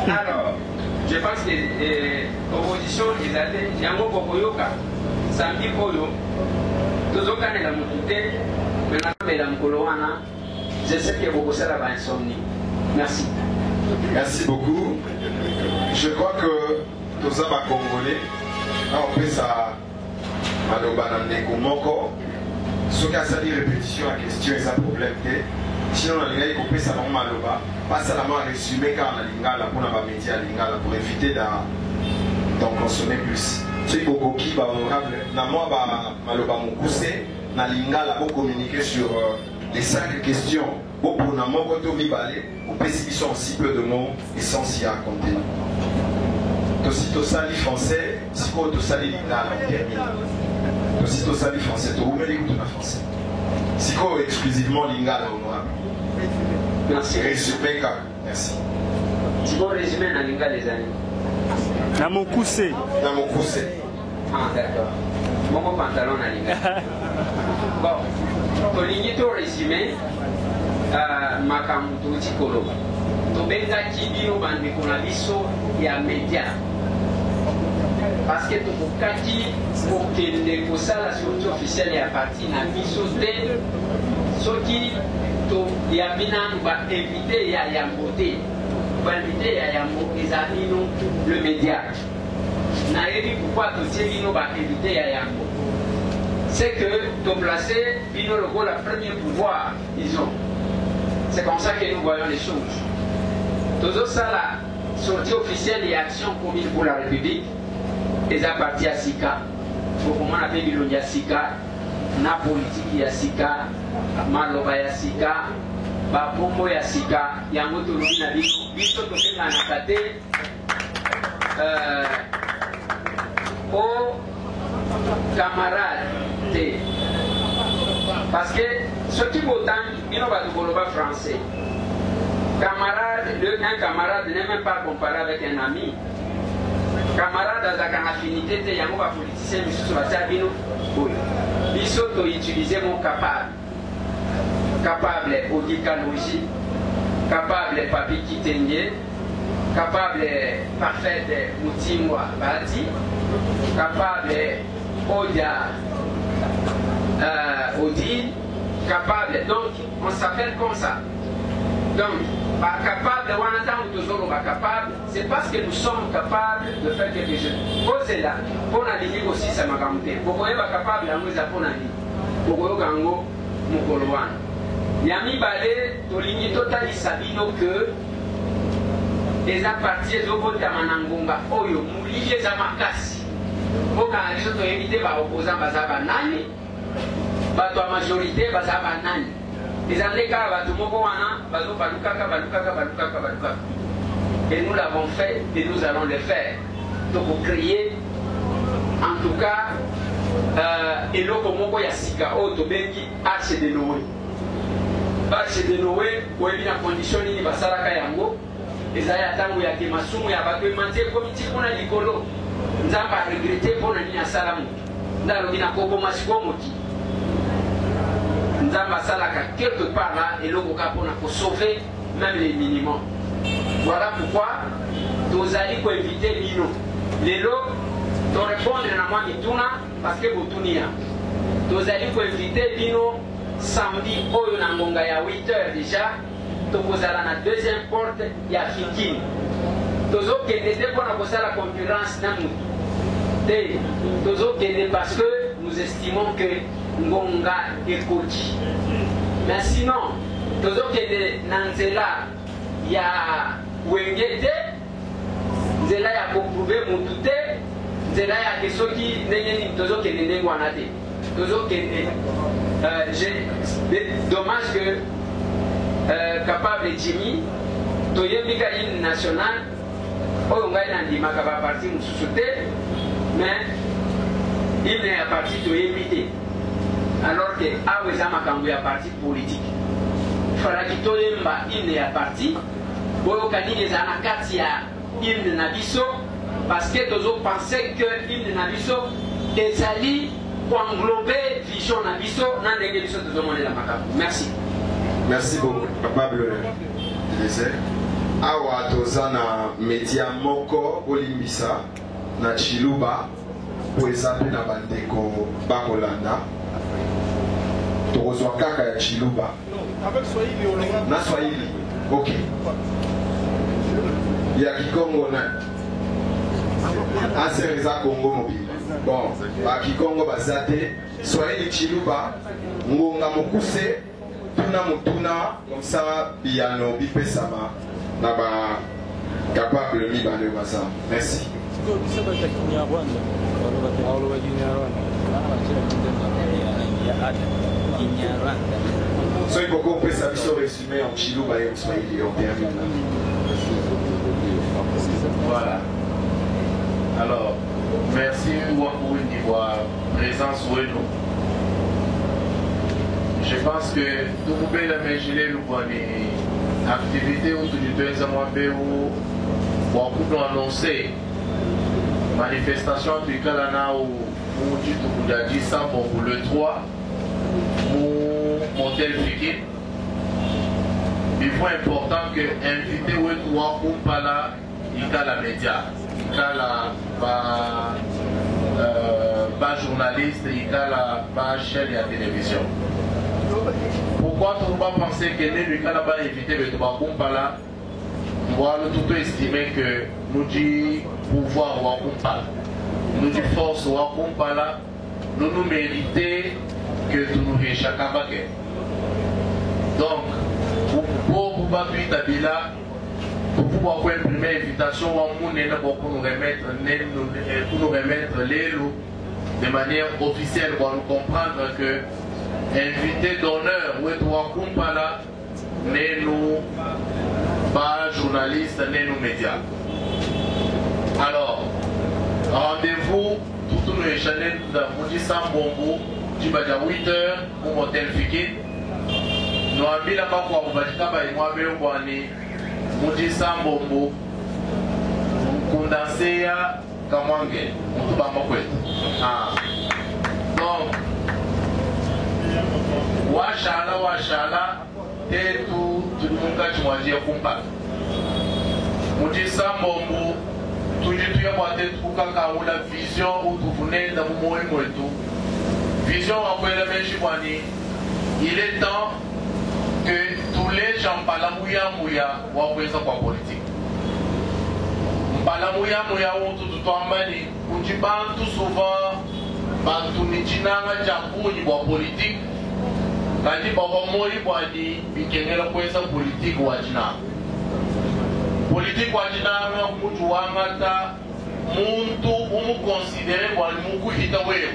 Alors, je pense que l'opposition est allée, Yango Bokoyoka, Samedi Koyo, Tozoka Nela Moutoute, maintenant Madame Koloana, je sais que beaucoup ça va insomnie. Merci. Merci beaucoup. Je crois que tout ça va Congolais. On peut ça, Maloba Namneko Moko. Ce qui a sali répétition à question et ça problème. Sinon, on a coupé ça dans Maloba. Pas seulement résumé car on a lingala pour nos métiers à lingala pour éviter d'en consommer plus. C'est beaucoup qui va honorable. Na moi Maloba Mokuse na lingala pour communiquer sur les 5 questions. Pour na moko to mibale, au PCB sont si peu de mots essentiels à compter. Si tu sali français, si tu sali lingala, on termine. Si tu sali français, tu ouvres les coups français. Si tu exclusivement lingala honorable. Merci. Résumé, merci. Si vous résumez dans lingala les amis. Dans mon coussé. Dans mon coussé. Ah d'accord. Mon pantalon dans lingala. Bon, tu lignes tout résumé. Makambu tu tikolo. Tu benga kibino bande kuna biso ya média. Parce que tu bukati pour que les posala la sortie officielle est à partir na biso te soki to ya bina va éviter ya yambote va éviter ya yambo ezalino le média na ebi pourquoi to tielino va éviter ya yambo c'est que to placer bino le rôle la premier pouvoir disons c'est comme ça que nous voyons les choses toujours ça la sortie officielle et action commune pour la République les partis à Sika, comment on appelle Bilondi à Sika, na politique à Sika, Maloba à Sika, Bapomo à Sika, Yangoto Lubina Biso Tokenga Nakate, aux camarades. Parce que ce qui votent, ils n'ont pas de Boloba français. Camarade, un camarade n'est même pas comparé avec un ami. Camarade avec une affinité, il y a un politicien qui se passe à Bino. Ils sont utilisés mon capable. Capable Odikanoji, capable Papi Kitenye, capable parfait Moutimwa Badi, capable Odia Odi, capable. Donc, on s'appelle comme ça. Donc, pas capable, c'est parce que nous sommes capables de faire quelque chose. Posez là, pour la ligne aussi, ça m'a raconté. Vous pouvez pas capable de nous apprendre à dire. Vous pouvez gango, Mukoloan. Yami Balé, to ligne totali sabino que les partis de vote à Manangonga, Oyo, Moulier Zamakasi. Pour qu'un autre éviter, va opposer Bazaba Nani, va la majorité, Bazaba Nani. Les années et nous l'avons fait et nous allons le faire. Donc pour créer, en tout cas, et l'Okomoko Yassika, Otobengi, Arche de Noé. Arche de Noé, où il y a une condition de Basaraka Yango, et ça y a tant où il y a des massous, il y a battu, manté, comité, on a l'icolo. Nous avons pas regretté pour la ligne à Salamou. Nous avons dit à Kobo Masikomoki. Nous avons quelque part là et l'eau pour sauver même les minimums. Voilà pourquoi nous allons éviter l'ino. Les lots, nous répondre à moi parce que vous tournez. Nous allons éviter l'ino samedi au Nangonga à 8h déjà. Nous allons à la deuxième porte, il y a Fikin. Nous allons pour la concurrence. Nous allons parce que nous estimons que Ngonga et Kochi. Mais sinon, tous autres qui sont dans Nzela, il y a Wengete, Nzela ya Koprouvé Moutouté, Nzela ya Kesoki, tous autres qui sont dans Guanate. Tous autres qui dommage que capable de Jimmy, Toyemika une nationale, Oyonga Nandima Kaba parti Moussouté, mais il n'est à partir de Yemite. Alors que Aweza Makambu est à parti politique. Farakito Yemba, il est à parti. Boyokani les Anakati à Hymne Nabiso, parce que tous autres pensaient que Hymne Nabiso est allé pour englober Vision Nabiso dans les émissions de Zomone la Makambu. Merci. Merci beaucoup, capable de désert. awa toza na media moko olimbisa na Chiluba po eza mpe na bandeko bakolanda tokozwa kaka ya Chiluba na Swahili. Ok, ya Kikongo na asere eza Kongo mobile. Bon, ba Kikongo baza te. Swahili Chiluba ngonga mokuse tuna mutuna comme ça piano bipesama na ba capable mi bale baza. Merci. So il faut qu'on puisse résumer en Chiluba et en Swahili on termine là. Voilà. Alors, merci pour une présence où nous. Je pense que tout le monde a imaginé les activités autour du 2 mois où on a annoncé manifestation du Kalana où on a dit ça pour le 3 pour monter le Fikir. Il faut important que inviter où on pas là, il y a la média. Il y a la journaliste, il y a la chaîne et la télévision. Pourquoi tu ne pas penser que nous avons évité de là, nous avons tout estimé que nous disons pouvoir ou pas, nous disons force ou pas là, nous nous méritons que nous nous échappons. Donc, pour pouvoir pour pouvoir imprimer l'invitation pour nous remettre les lots de manière officielle pour nous comprendre que invité d'honneur ou pas là n'est nous pas journalistes n'est nous médias. Alors rendez-vous tout nous échanger nous dit sans bonbon du bas à 8h au hôtel Fikir nous avons mis là-bas pour vous et moi Mudi Sambombo condensé à Kamwange, donc Washala, t'es tout le monde qui m'a dit Kumpa. Mudi Sambombo, tout le monde la vision où vous venez dans mon moment. Vision après la Méchibani, il est temps que tous les gens parlent mouya ou en politique. Parlent mouya ou tout en mani, ou tu parles tout souvent, bantu nijinanga jabu ni en politique. Quand tu parles mouya ou ani, bikengela kweza politique ou ajina. Politique ou ajina, mutu wangata, muntu umu considéré ou ani muku hita wewe.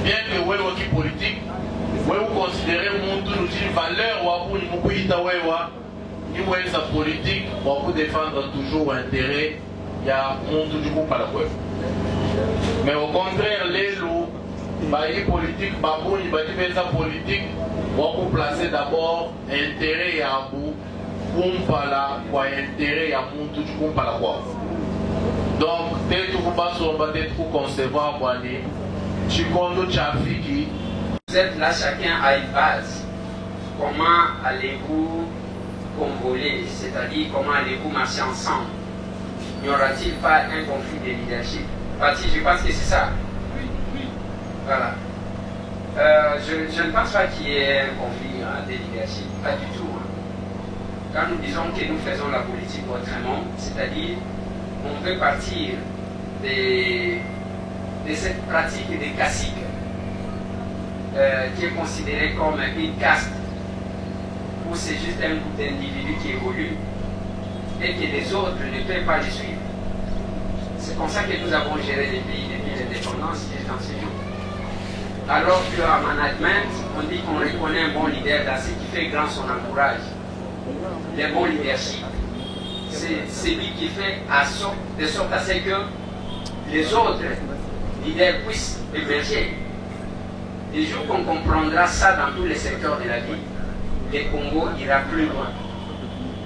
Bien que wewe qui politique. Vous considérez nous une valeur ou une politique pour défendre toujours l'intérêt, il y a monde du coup pas la web. Mais au contraire, les loups, les politiques, les politique, pour placer d'abord intérêt à bout, pour intérêt à monde du coup pas la web. Donc, dès que vous passez au bas d'être concevoir, tu conduis Chafiki. Vous êtes là, chacun a une base. Comment allez-vous convoler, c'est-à-dire comment allez-vous marcher ensemble? N'y aura-t-il pas un conflit de leadership? Je pense que c'est ça. Voilà. Je ne pense pas qu'il y ait un conflit de leadership, pas du tout. Quand nous disons que nous faisons la politique autrement, c'est-à-dire on veut partir de cette pratique des caciques. Qui est considéré comme une caste, où c'est juste un groupe d'individus qui évolue et que les autres ne peuvent pas les suivre. C'est comme ça que nous avons géré les pays depuis l'indépendance jusqu'en ce jour. Alors qu'en management, on dit qu'on reconnaît un bon leader dans ce qui fait grand son entourage. Le bon leadership, c'est celui qui fait de sorte à ce que les autres leaders puissent émerger. Les jours qu'on comprendra ça dans tous les secteurs de la vie, le Congo ira plus loin.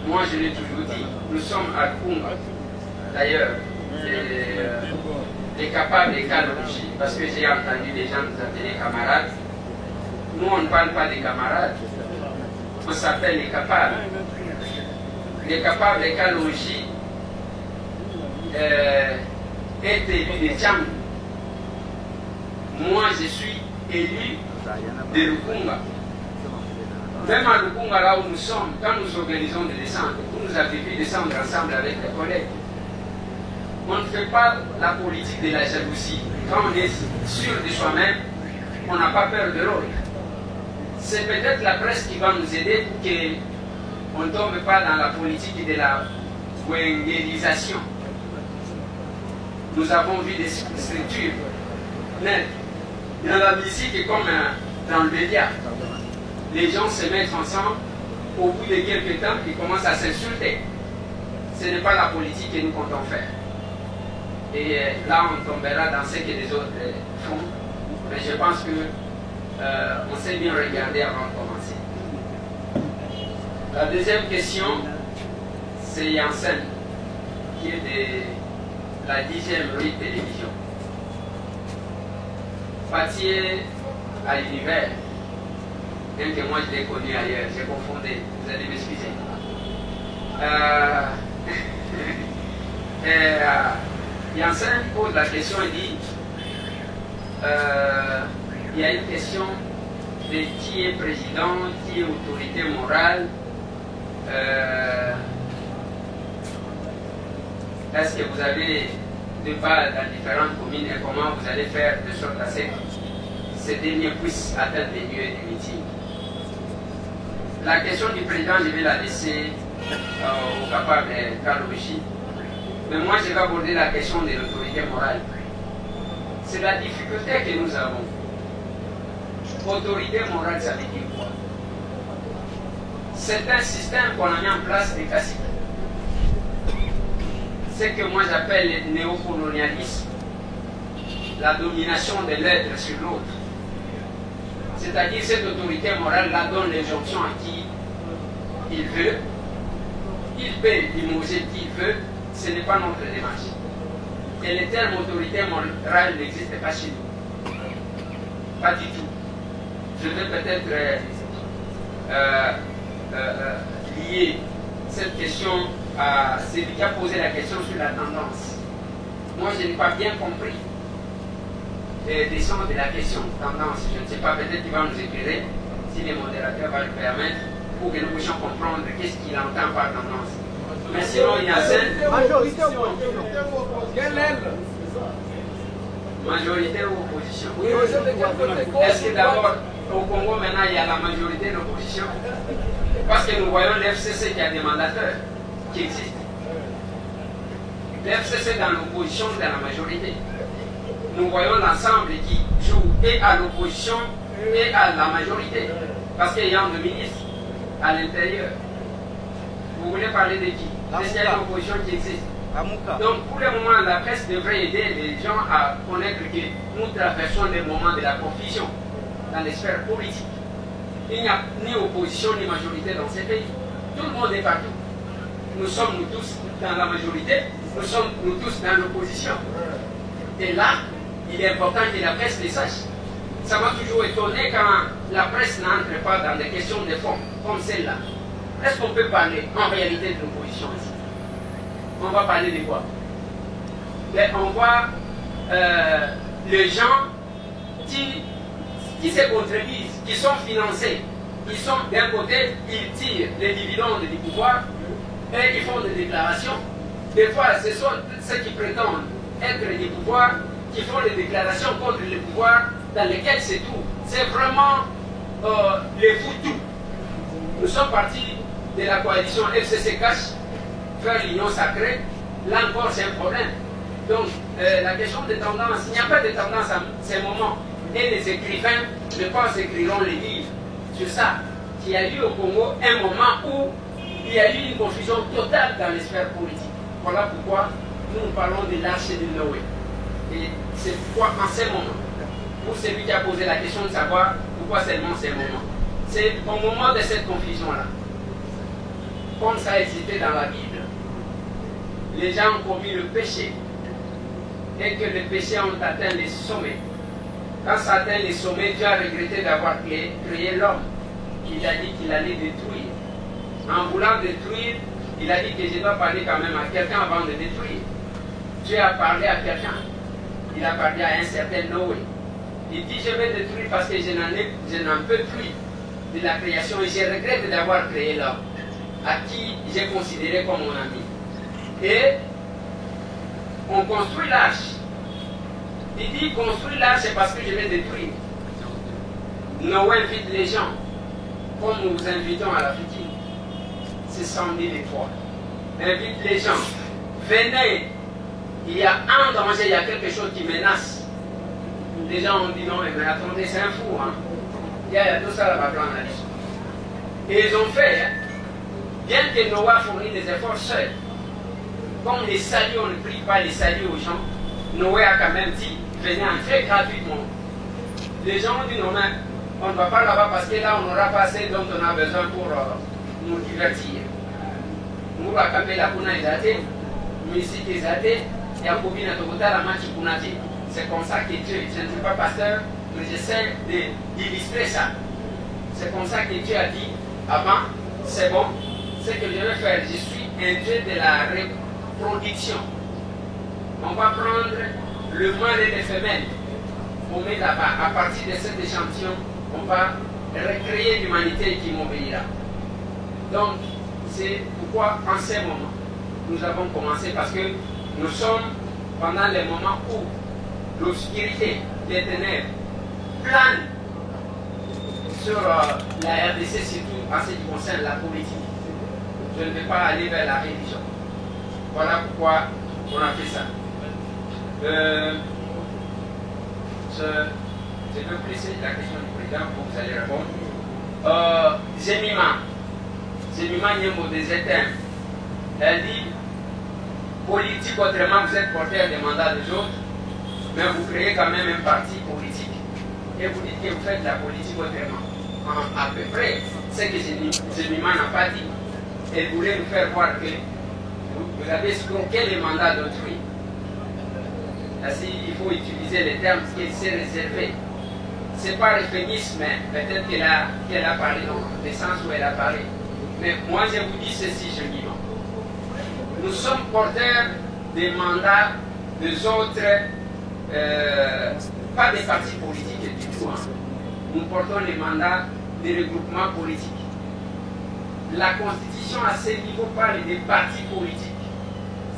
Moi, je l'ai toujours dit, nous sommes à Congo. D'ailleurs, les capables des Kalouchi, parce que j'ai entendu des gens nous appeler camarades. Nous, on ne parle pas des camarades, on s'appelle les capables. les capables de Kalonji est élu de Tchang. Moi, je suis élu de Lukunga. Même à Lukunga, là où nous sommes, quand nous organisons des descentes, vous nous avez vu descendre ensemble avec les collègues. On ne fait pas la politique de la jalousie. Quand on est sûr de soi-même, on n'a pas peur de l'autre. C'est peut-être la presse qui va nous aider pour qu'on ne tombe pas dans la politique de la wengélisation. Nous avons vu des structures nettes. Dans la musique comme dans le média, les gens se mettent ensemble, au bout de quelques temps, ils commencent à s'insulter. Ce n'est pas la politique que nous comptons faire. Et là, on tombera dans ce que les autres font. Mais je pense qu'on s'est bien regardé avant de commencer. La deuxième question, c'est Yansen, qui est de la 10e rue de télévision. Patier à l'univers, même que moi je l'ai connu ailleurs, j'ai confondu, vous allez m'excuser. Yansen pose la question et dit il y a une question de qui est président, qui est autorité morale. Est-ce que vous avez débat dans différentes communes et comment vous allez faire de sorte à ce que ces derniers puissent atteindre les lieux du meeting? La question du président, je vais la laisser au capable Kalonji. Mais moi, je vais aborder la question de l'autorité morale. C'est la difficulté que nous avons. Autorité morale, ça veut dire quoi? C'est un système qu'on a mis en place des caciques. C'est ce que moi j'appelle le néocolonialisme, la domination de l'être sur l'autre. C'est-à-dire cette autorité morale là donne l'injonction à qui il veut, il peut limoger qui il veut, ce n'est pas notre démarche. Et le terme autorité morale n'existe pas chez nous. Pas du tout. Je vais peut-être lier cette question à celui qui a posé la question sur la tendance. Moi, je n'ai pas bien compris le sens de la question tendance. Je ne sais pas, peut-être qu'il va nous éclairer, si les modérateurs vont le permettre, pour que nous puissions comprendre qu'est-ce qu'il entend par tendance. Mais sinon, il y a majorité ou opposition? Quelle est majorité ou opposition? Est-ce que d'abord, au Congo, maintenant, il y a la majorité de l'opposition? Parce que nous voyons l'FCC qui a des mandateurs qui existent. L'FCC dans l'opposition, dans la majorité. Nous voyons l'ensemble qui joue et à l'opposition et à la majorité. Parce qu'il y a un ministre à l'intérieur. Vous voulez parler de qui? Est-ce qu'il y a une opposition qui existe? Donc pour le moment, la presse devrait aider les gens à connaître que nous traversons des moments de la confusion dans les sphères politiques. Il n'y a ni opposition ni majorité dans ces pays. Tout le monde est partout. Nous sommes nous tous dans la majorité, nous sommes nous tous dans l'opposition. Et là, il est important que la presse les sache. Ça m'a toujours étonné quand la presse n'entre pas dans des questions de fond, comme celle-là. Est-ce qu'on peut parler en réalité de l'opposition ici? On va parler de quoi? Mais on voit les gens qui se contredisent, qui sont financés. Ils sont d'un côté, ils tirent les dividendes du pouvoir et ils font des déclarations. Des fois, ce sont ceux qui prétendent être du pouvoir qui font des déclarations contre le pouvoir dans lesquelles c'est tout. C'est vraiment les fous-tout. Nous sommes partis de la coalition FCC Cash vers l'union sacrée. Là encore, c'est un problème. Donc, la question de tendance, il n'y a pas de tendance à ces moments. Et les écrivains, je pense, écriront les livres sur ça. Il y a eu au Congo un moment où il y a eu une confusion totale dans les sphères politiques. Voilà pourquoi nous parlons de l'arche de Noé. Et c'est pourquoi en ce moment, pour celui qui a posé la question de savoir pourquoi seulement ces moments, c'est au moment de cette confusion-là, comme ça a existé dans la Bible, les gens ont commis le péché et que les péchés ont atteint les sommets. Quand ça atteint les sommets, Dieu a regretté d'avoir créé l'homme. Il a dit qu'il allait détruire. En voulant détruire, il a dit que je dois parler quand même à quelqu'un avant de détruire. Dieu a parlé à quelqu'un. Il a parlé à un certain Noé. Il dit, je vais détruire parce que je n'en peux plus de la création et je regrette d'avoir créé l'homme, à qui j'ai considéré comme mon ami. Et on construit l'arche. Il dit, construire l'arche, c'est parce que je vais détruire. Noé invite les gens, comme nous invitons à la fitine. C'est 100 000 fois. Invite les gens. Venez. Il y a un danger, il y a quelque chose qui menace. Les gens ont dit non, mais attendez, c'est un fou. Hein. Il y a tout ça là-bas dans la liste. Et ils ont fait, hein, bien que Noé a fourni des efforts seuls. Comme les saluts, on ne prie pas les saluts aux gens, Noé a quand même dit, venez entrer gratuitement. Les gens ont dit non, mais on ne va pas là-bas parce que là, on n'aura pas assez dont on a besoin pour nous divertir. Nous, on va camper la puna isate, musique isate, et à Kobina Togota, la match punati. C'est comme ça que Dieu, je ne suis pas pasteur, mais j'essaie d'illustrer ça. C'est comme ça que Dieu a dit, avant, c'est bon, ce que je vais faire, je suis un Dieu de la reproduction. On va prendre le mâle et les femelles, on met là-bas. À partir de cet échantillon, on va recréer l'humanité qui m'obéira. Donc, c'est pourquoi en ce moment, nous avons commencé, parce que nous sommes pendant les moments où l'obscurité, les ténèbres planent sur la RDC, surtout en ce qui concerne la politique. Je ne vais pas aller vers la religion. Voilà pourquoi on a fait ça. Je veux presser la question du président pour que vous allez répondre. Zemima Nyembo des États, elle dit politique, autrement vous êtes porteur des mandats des autres, mais vous créez quand même un parti politique et vous dites que vous faites la politique autrement. À peu près, ce que Zemima n'a pas dit. Elle voulait nous faire voir que vous avez escroqué les mandats d'autrui. Ainsi, il faut utiliser les termes qui s'est réservé. Ce n'est pas euphémisme, mais peut-être qu'elle a parlé dans le sens où elle a parlé. Mais moi, je vous dis ceci, je dis non. Nous sommes porteurs des mandats des autres, pas des partis politiques du tout. Hein. Nous portons les mandats des regroupements politiques. La Constitution à ce niveau parle des partis politiques.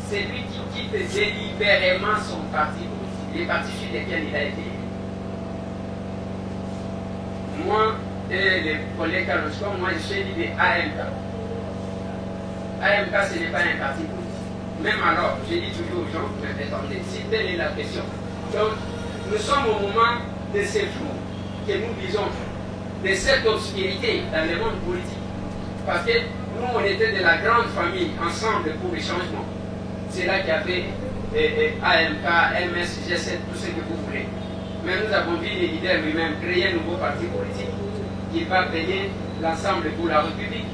C'est lui qui quitte délibérément son parti politique, les partis sur lesquels il a été élu. Moi et les collègues comme moi, je suis élu de AMK. AMK, ce n'est pas un parti politique. Même alors, je dis toujours aux gens, mais attendez, si telle est la question. Donc, nous sommes au moment de ce flou que nous disons, de cette obscurité dans le monde politique. Parce que nous, on était de la grande famille, ensemble pour le changement. C'est là qu'il y avait AMK, MS, G7, tout ce que vous voulez. Mais nous avons vu les leaders lui-même créer un nouveau parti politique qui va payer l'ensemble pour la République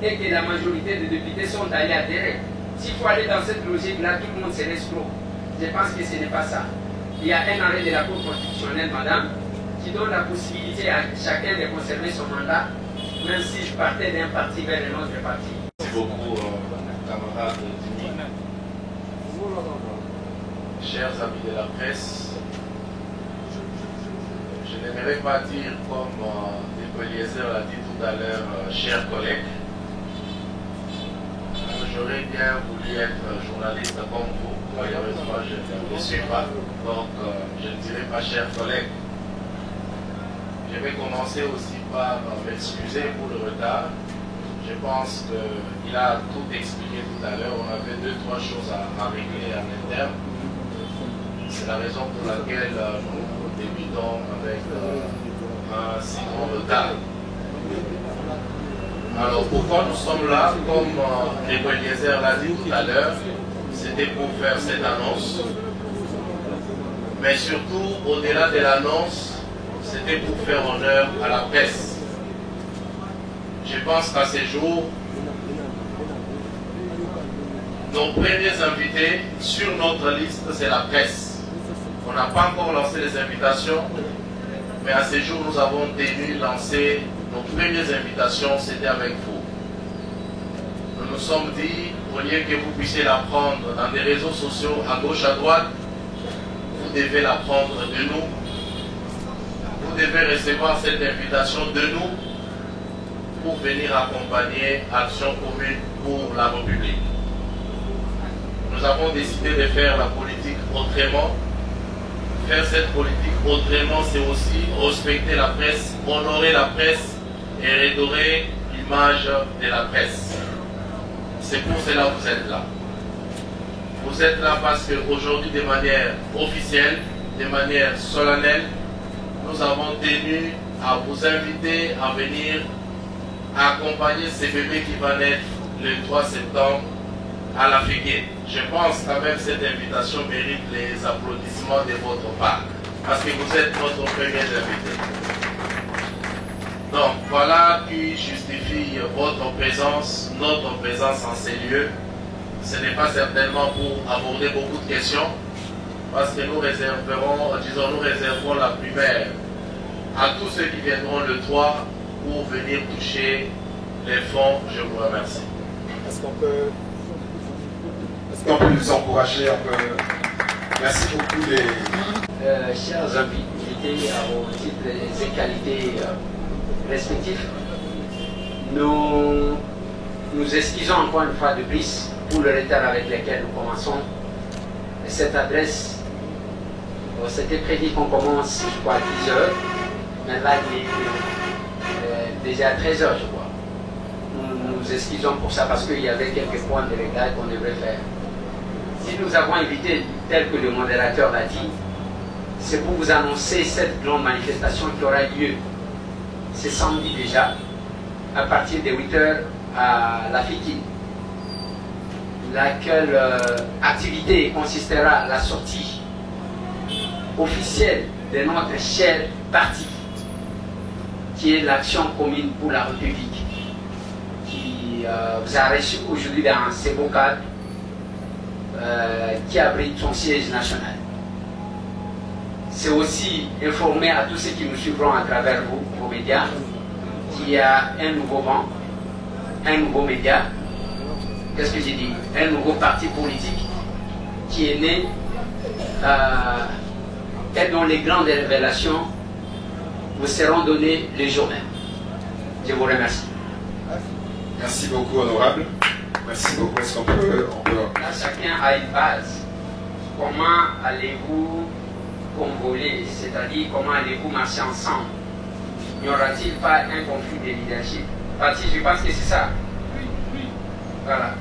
et que la majorité des députés sont allés adhérer. S'il faut aller dans cette logique-là, tout le monde serait escroc. Je pense que ce n'est pas ça. Il y a un arrêt de la Cour constitutionnelle, madame, qui donne la possibilité à chacun de conserver son mandat, même s'il partait d'un parti vers un autre parti. Merci beaucoup, camarade Dimi. Chers amis de la presse, je n'aimerais pas dire comme Eliezer l'a dit tout à l'heure, chers collègues, j'aurais bien voulu être journaliste comme vous. Malheureusement, je ne le suis pas, donc je ne dirai pas chers collègues. Je vais commencer aussi par m'excuser pour le retard. Je pense qu'il a tout expliqué tout à l'heure. On avait 2-3 choses à régler en interne. C'est la raison pour laquelle nous débutons avec un si grand retard. Alors pourquoi nous sommes là? Comme Eliezer l'a dit tout à l'heure, c'était pour faire cette annonce. Mais surtout, au-delà de l'annonce, c'était pour faire honneur à la presse. Je pense qu'à ce jour, nos premiers invités sur notre liste, c'est la presse. On n'a pas encore lancé les invitations, mais à ce jour, nous avons tenu lancer nos premières invitations, c'était avec vous. Nous nous sommes dit, au lieu que vous puissiez l'apprendre dans des réseaux sociaux à gauche, à droite, vous devez l'apprendre de nous. Vous devez recevoir cette invitation de nous pour venir accompagner Action commune pour la République. Nous avons décidé de faire la politique autrement. Faire cette politique autrement, c'est aussi respecter la presse, honorer la presse et redorer l'image de la presse. C'est pour cela que vous êtes là. Vous êtes là parce qu'aujourd'hui, de manière officielle, de manière solennelle, nous avons tenu à vous inviter à venir accompagner ces bébés qui vont naître le 3 septembre à la Fégué. Je pense quand même que cette invitation mérite les applaudissements de votre part, parce que vous êtes notre premier invité. Donc voilà qui justifie votre présence, notre présence en ces lieux. Ce n'est pas certainement pour aborder beaucoup de questions, parce que nous réserverons, nous réserverons la primaire à tous ceux qui viendront le 3 pour venir toucher les fonds. Je vous remercie. Est-ce qu'on peut nous encourager un peu? Merci beaucoup les... Chers invités à vos titres et qualités respectifs, nous excusons encore une fois de plus pour le retard avec lequel nous commençons. Cette adresse, c'était prévu qu'on commence, je crois, à 10 h, mais là il est déjà 13 h, je crois. Nous nous excusons pour ça parce qu'il y avait quelques points de retard qu'on devrait faire. Si nous avons invité, tel que le modérateur l'a dit, c'est pour vous annoncer cette grande manifestation qui aura lieu ce samedi déjà, à partir de 8 h à la Fégué, laquelle activité consistera à la sortie officielle de notre cher parti, qui est l'Action commune pour la République, qui vous a reçu aujourd'hui dans ce beau cadre, qui abrite son siège national. C'est aussi informer à tous ceux qui nous suivront à travers vos médias qu'il y a un nouveau vent, un nouveau média, qu'est-ce que j'ai dit? Un nouveau parti politique qui est né et dont les grandes révélations vous seront données le jour même. Je vous remercie. Merci beaucoup, honorable. Merci beaucoup. Est-ce qu'on peut... Là, chacun a une base. Comment allez-vous convoler, c'est-à-dire comment allez-vous marcher ensemble? N'y aura-t-il pas un conflit de leadership? Je pense que c'est ça. Voilà.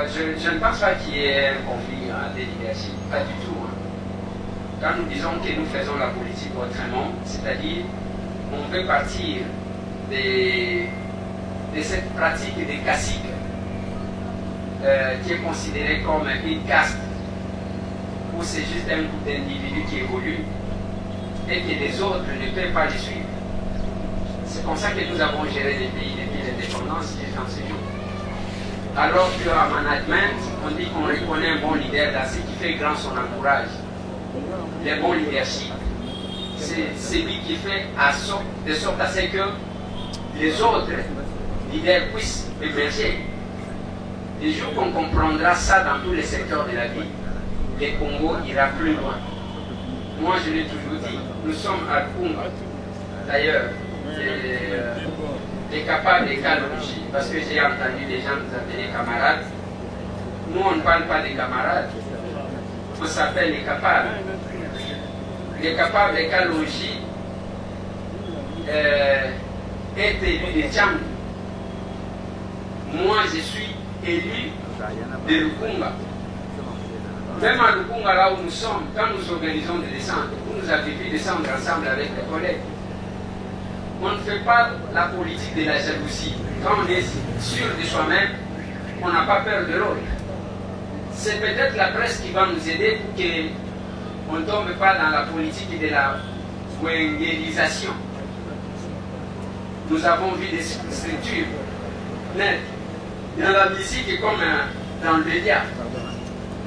Je ne pense pas qu'il y ait un conflit de leadership. Pas du tout. Quand nous disons que nous faisons la politique autrement, c'est-à-dire on peut partir de cette pratique des caciques qui est considérée comme une caste, où c'est juste un groupe d'individus qui évolue et que les autres ne peuvent pas les suivre. C'est comme ça que nous avons géré les pays depuis l'indépendance jusqu'en ce jour. Alors qu'en management, on dit qu'on reconnaît un bon leader dans ce qui fait grand son entourage. Le bon leadership, c'est celui qui fait de sorte à ce que les autres leaders puissent émerger. Le jour qu'on comprendra ça dans tous les secteurs de la vie, le Congo ira plus loin. Moi, je l'ai toujours dit, nous sommes à Kunga. D'ailleurs, les capables de Kalonji, parce que j'ai entendu des gens nous appeler camarades. Nous, on ne parle pas des camarades, on s'appelle les capables. Les capables de Kalonji est élu de Tchang. Moi, je suis élu de Lukunga. Même à Lukunga, là où nous sommes, quand nous organisons des descentes, vous nous avez vu descendre ensemble avec les collègues. On ne fait pas la politique de la jalousie. Quand on est sûr de soi-même, on n'a pas peur de l'autre. C'est peut-être la presse qui va nous aider pour qu'on ne tombe pas dans la politique de la wengélisation. Nous avons vu des structures nettes dans la musique comme dans le média.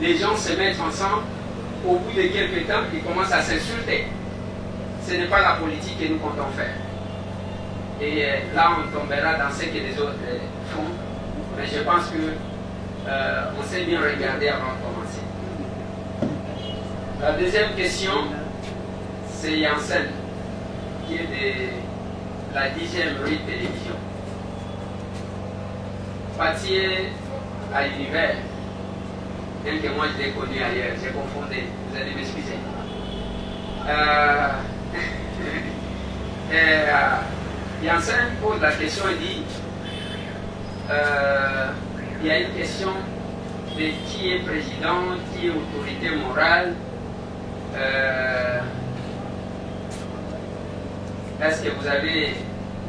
Les gens se mettent ensemble, au bout de quelques temps, ils commencent à s'insulter. Ce n'est pas la politique que nous comptons faire. Et là, on tombera dans ce que les autres font. Mais je pense que on s'est bien regardé avant de commencer. La deuxième question, c'est Yansen, qui est de la 10e rue télévision. Patier à l'univers, bien que moi je l'ai connu ailleurs, j'ai confondu, vous allez m'excuser. Yansen pose la question et dit il y a une question de qui est président, qui est autorité morale. Est-ce que vous avez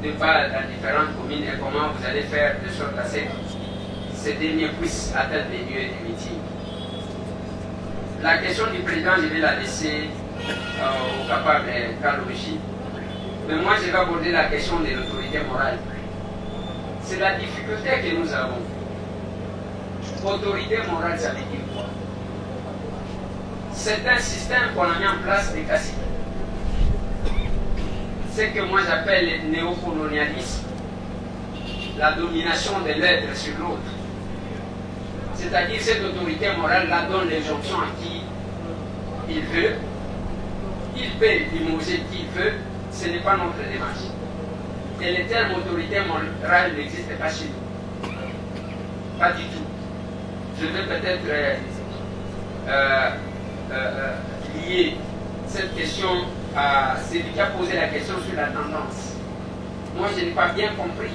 des pas dans différentes communes et comment vous allez faire de sorte à ce que ces derniers puissent atteindre les lieux du meeting? La question du président, je vais la laisser au capable Carlogi. Mais moi, je vais aborder la question de l'autorité morale. C'est la difficulté que nous avons. Autorité morale, ça veut dire quoi? C'est un système qu'on a mis en place des caciques. C'est ce que moi j'appelle le néocolonialisme, la domination de l'être sur l'autre. C'est-à-dire cette autorité morale-là donne l'injonction à qui il veut, il peut limoger qui il veut, ce n'est pas notre démarche. Et le terme autorité morale n'existe pas chez nous. Pas du tout. Je vais peut-être lier cette question à celui qui a posé la question sur la tendance. Moi, je n'ai pas bien compris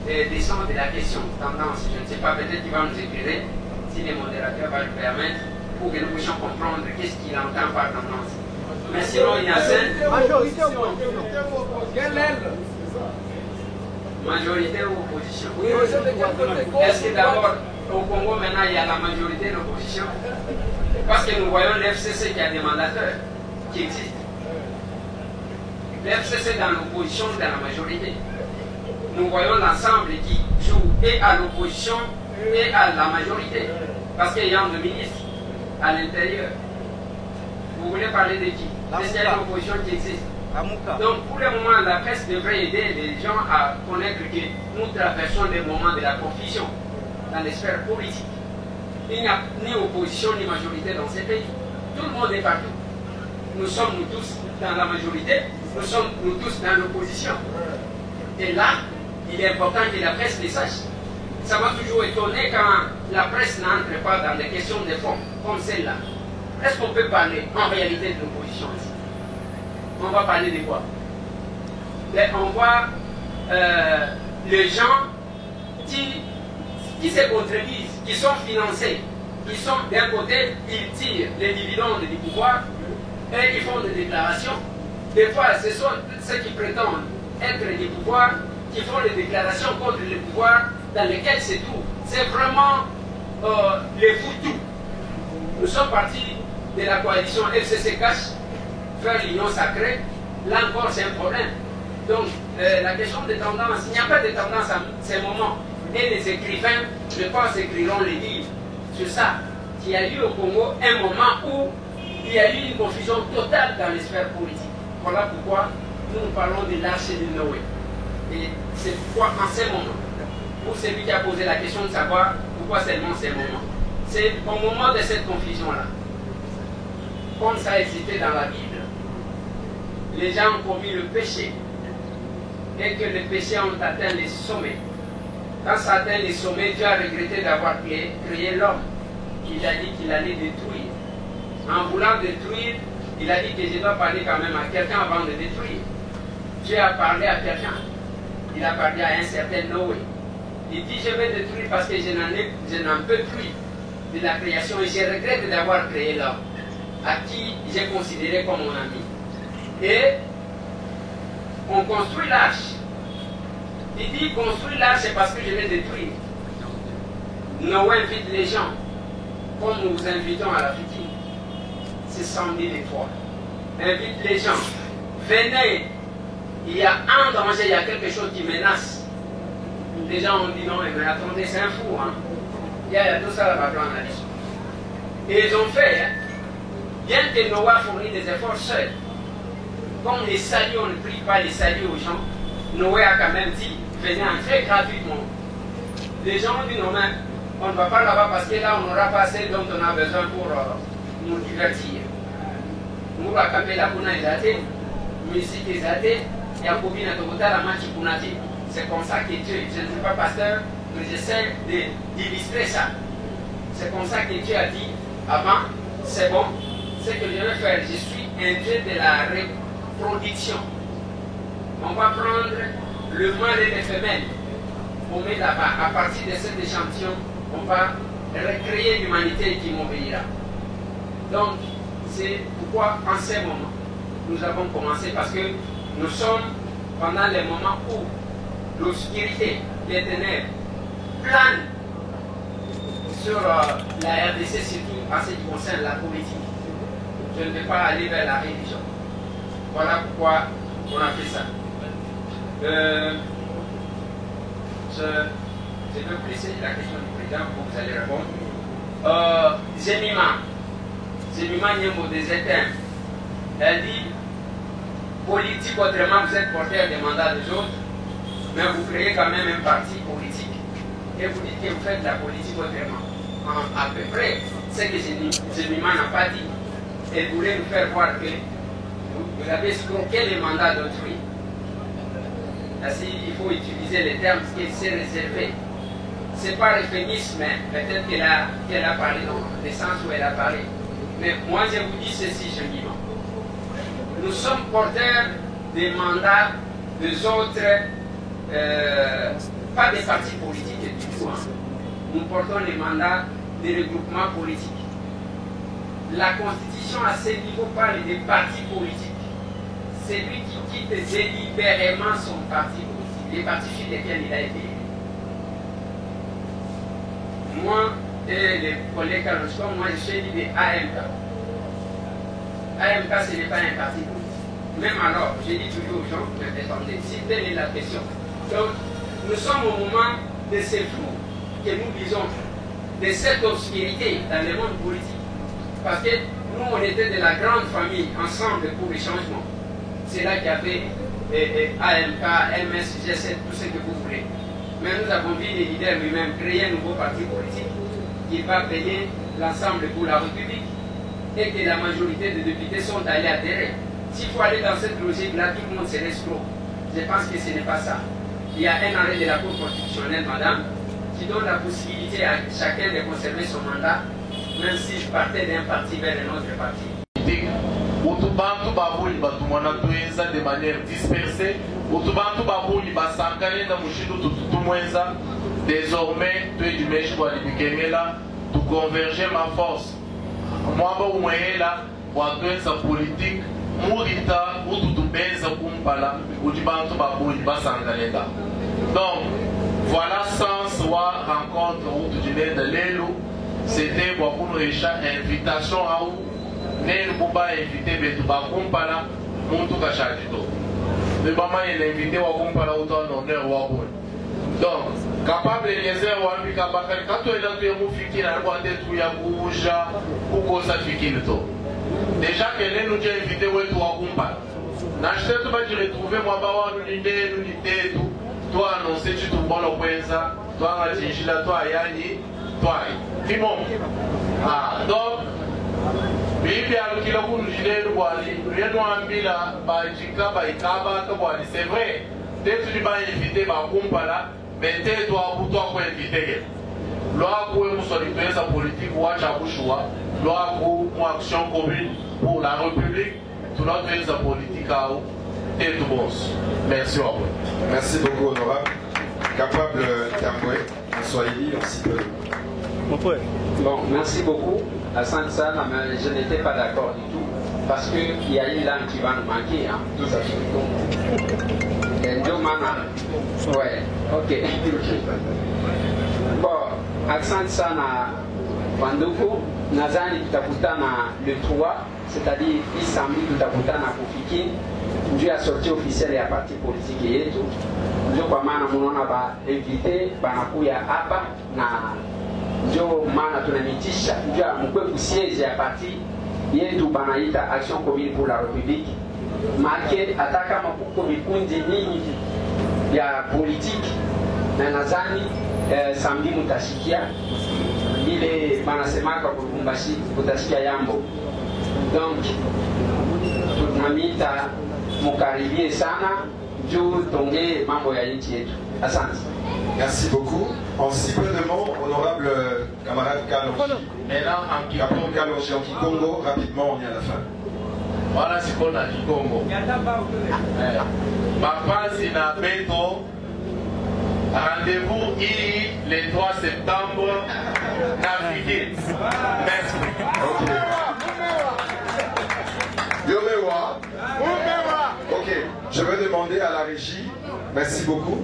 le sens de la question, tendance. Je ne sais pas, peut-être qu'il va nous éclairer, si les modérateurs vont le permettre, pour que nous puissions comprendre qu'est-ce qu'il entend par tendance. Mais sinon, il y a Majorité ou opposition? Quelle est? Majorité ou opposition? Oui, Est-ce que d'abord, au Congo, maintenant, il y a la majorité de l'opposition? Parce que nous voyons l'FCC qui a des mandateurs qui existent. L'FCC dans l'opposition, dans la majorité. Nous voyons l'ensemble qui joue et à l'opposition et à la majorité. Parce qu'il y a un ministre à l'intérieur. Vous voulez parler de qui? Est-ce qu'il y a une opposition qui existe? Donc pour le moment, la presse devrait aider les gens à connaître que nous traversons des moments de la confusion dans les sphères politiques. Il n'y a ni opposition ni majorité dans ces pays. Tout le monde est partout. Nous sommes nous tous dans la majorité, nous sommes nous tous dans l'opposition. Et là, il est important que la presse le sache. Ça m'a toujours étonné quand la presse n'entre pas dans des questions de fond, comme celle-là. Est-ce qu'on peut parler en réalité de l'opposition ici? On va parler de quoi? On voit les gens qui se contredisent, qui sont financés, qui sont d'un côté, ils tirent les dividendes du pouvoir et ils font des déclarations. Des fois, ce sont ceux qui prétendent être du pouvoir qui font des déclarations contre le pouvoir dans lesquelles c'est tout. C'est vraiment les fous-tout. Nous sommes partis de la coalition FCC Cash vers l'union sacrée. Là encore, c'est un problème. Donc, la question des tendances, il n'y a pas de tendance à ces moments. Et les écrivains, je pense, écriront les livres sur ça. Il y a eu au Congo un moment où il y a eu une confusion totale dans les sphères politiques. Voilà pourquoi nous parlons de l'arche de Noé. Et c'est pourquoi en ces moments, pour celui qui a posé la question de savoir pourquoi seulement ces moments, c'est au moment de cette confusion-là, comme ça a existé dans la Bible, les gens ont commis le péché et que les péchés ont atteint les sommets. Quand ça atteint les sommets, Dieu a regretté d'avoir créé l'homme. Il a dit qu'il allait détruire. En voulant détruire, il a dit que je dois parler quand même à quelqu'un avant de détruire. Dieu a parlé à quelqu'un. Il a parlé à un certain Noé. Il dit, je vais détruire parce que je n'en peux plus de la création et je regrette d'avoir créé l'homme, à qui j'ai considéré comme mon ami. Et on construit l'arche. Il dit, construire l'arche, c'est parce que je vais détruire. Noé invite les gens, comme nous vous invitons à la fitine. C'est 100 000 fois. Invite les gens. Venez. Il y a un danger, il y a quelque chose qui menace. Les gens ont dit non, mais attendez, c'est un fou. Hein. Il y a tout ça là-bas dans la liste. Et ils ont fait, hein, bien que Noé a fourni des efforts seuls. Comme les saluts, on ne prie pas les saluts aux gens. Noé a quand même dit, venez entrer gratuitement. les gens ont dit non, mais on ne va pas là-bas parce que là, on n'aura pas assez dont on a besoin pour nous divertir. Nous, on va camper la Kuna Ezate, musique Ezate, et à Kobina Togota, la match Kunati. C'est comme ça que Dieu, je ne suis pas pasteur, mais j'essaie d'illustrer ça. C'est comme ça que Dieu a dit avant, c'est bon, ce que je vais faire, je suis un Dieu de la reproduction. On va prendre le mâle et les femelles, on met là-bas. À partir de cet échantillon, on va recréer l'humanité qui m'obéira. Donc, c'est pourquoi en ce moment, nous avons commencé, parce que nous sommes pendant les moments où l'obscurité, les ténèbres planent sur la RDC, surtout en ce qui concerne la politique. Je ne vais pas aller vers la religion. Voilà pourquoi on a fait ça. Je vais presser la question du président pour que vous allez répondre. Zemima Nyembo des États, elle dit politique, autrement vous êtes porteur des mandats des autres, mais vous créez quand même un parti politique et vous dites que vous faites la politique autrement. À peu près ce que Zemima n'a pas dit. Elle voulait nous faire voir que vous avez escroqué les mandats d'autrui. Ainsi, il faut utiliser les termes qui s'est réservé. Ce n'est pas euphémisme, peut-être qu'elle a parlé dans le sens où elle a parlé. Mais moi, je vous dis ceci, je dis non. Nous sommes porteurs des mandats des autres, pas des partis politiques du tout. Nous portons les mandats des regroupements politiques. La Constitution à ce niveau parle des partis politiques. Celui qui quitte délibérément son parti politique, les partis sur lesquels il a été élu. Moi et les collègues comme moi, je suis élu de AMK. AMK, ce n'est pas un parti politique. Même alors, je dis toujours aux gens, mais attendez, si telle est la question. Donc, nous sommes au moment de ce flou que nous visons, de cette obscurité dans le monde politique. Parce que nous, on était de la grande famille, ensemble pour le changement. C'est là qu'il y avait AMK, MS, G7, tout ce que vous voulez. Mais nous avons vu les leaders lui-même créer un nouveau parti politique qui va payer l'ensemble pour la République et que la majorité des députés sont allés adhérer. S'il faut aller dans cette logique-là, tout le monde se laisse trop. Je pense que ce n'est pas ça. Il y a un arrêt de la Cour constitutionnelle, madame, qui donne la possibilité à chacun de conserver son mandat, même s'il partait d'un parti vers un autre parti. Utubantu babuli batumwana tuenza de manière dispersée, utubantu babuli basankane na mushidu tutumwenza. Désormais, tu es du mesh kwa libikemela, tu converger ma force. Mwaba umwela wa tuenza politique, murita ututubenza kumpala, utubantu babuli basankane da. Donc, voilà sens wa rencontre utujine de lelo. C'était pour nous invitation à où nous pouvons inviter Betouba Kumpala, Montuka Chadito. Le maman est invité à Kumpala autant d'honneur ou à bon. Donc, capable de les aider à Ambika Bakari, quand tu es dans le Moufiki, à Rwanda, Bouja, ou Kosa Fikilto. Déjà que nous nous invité à Kumpala. N'achète pas de retrouver moi, l'unité, tout. Toi, annoncer, tu te bon le Pensa, toi, Tingila, toi, Yani. Timon. Donc, bibi alukila kunjile wali, rieno ambila bajika baikaba to wali. C'est vrai. Dès que tu vas inviter ba kumpala, mais t'es toi pour toi pour inviter. Loi pour une solidarité politique ou à Chabushua, loi pour une action commune pour la République, tout notre politique à où et tout bon. Merci à vous. Merci beaucoup, honorable. Capable d'avouer, en Swahili, en si peu. Bon, merci beaucoup. Hassan Sana, mais je n'étais pas d'accord du tout. Parce qu'il y a une langue qui va nous manquer, hein, tout ça. Ouais, ok. Bon, Hassan Sana, Wanduku, Nazani tutakutana le 3, c'est-à-dire hii samedi tutakutana kufikini njoo ya sortie officielle ya parti politique yetu. Ndio kwa maana mnaona ba invité banakuya hapa na ndio maana tunanitisha ndio mkwe kusiege ya parti yetu banaita Action Commune pour la République. Make hata kama kuko vikundi nyingi ya politiki na nadhani samedi mutasikia ile banasemaka kulumbashi utasikia yambo. Donc tunamita mukaribie sana juu tonge mambo ya nchi yetu. Asante. Merci beaucoup. En si peu de mots, honorable camarade Kalonji. Maintenant, en Capron Kalonji en Kikongo, rapidement, on est à la fin. Voilà ce qu'on a dit Congo. Papa Sinabeto, rendez-vous le 3 septembre, Naviguer. Merci. Ok. Yomewa. Ok. Je vais demander à la régie. Merci beaucoup.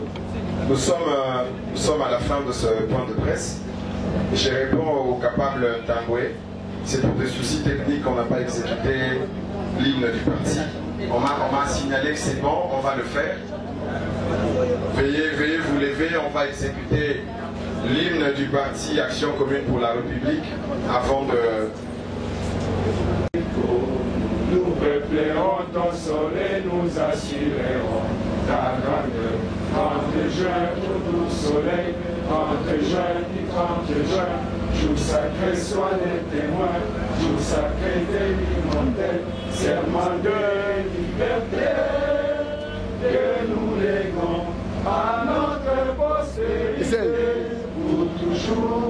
Nous sommes à la fin de ce point de presse. Je réponds au capable Tamboué. C'est pour des soucis techniques qu'on n'a pas exécuté l'hymne du parti. On m'a signalé que c'est bon, on va le faire. Veuillez vous lever, on va exécuter l'hymne du parti Action Commune pour la République avant de... Nous peuplerons ton soleil, nous assurerons ta grandeur. 30 juin, au doux soleil, 30 juin, du 30 juin, jour sacré, sois les témoins, jour sacré des montaines, serment de liberté, que nous léguons à notre postérité, pour toujours.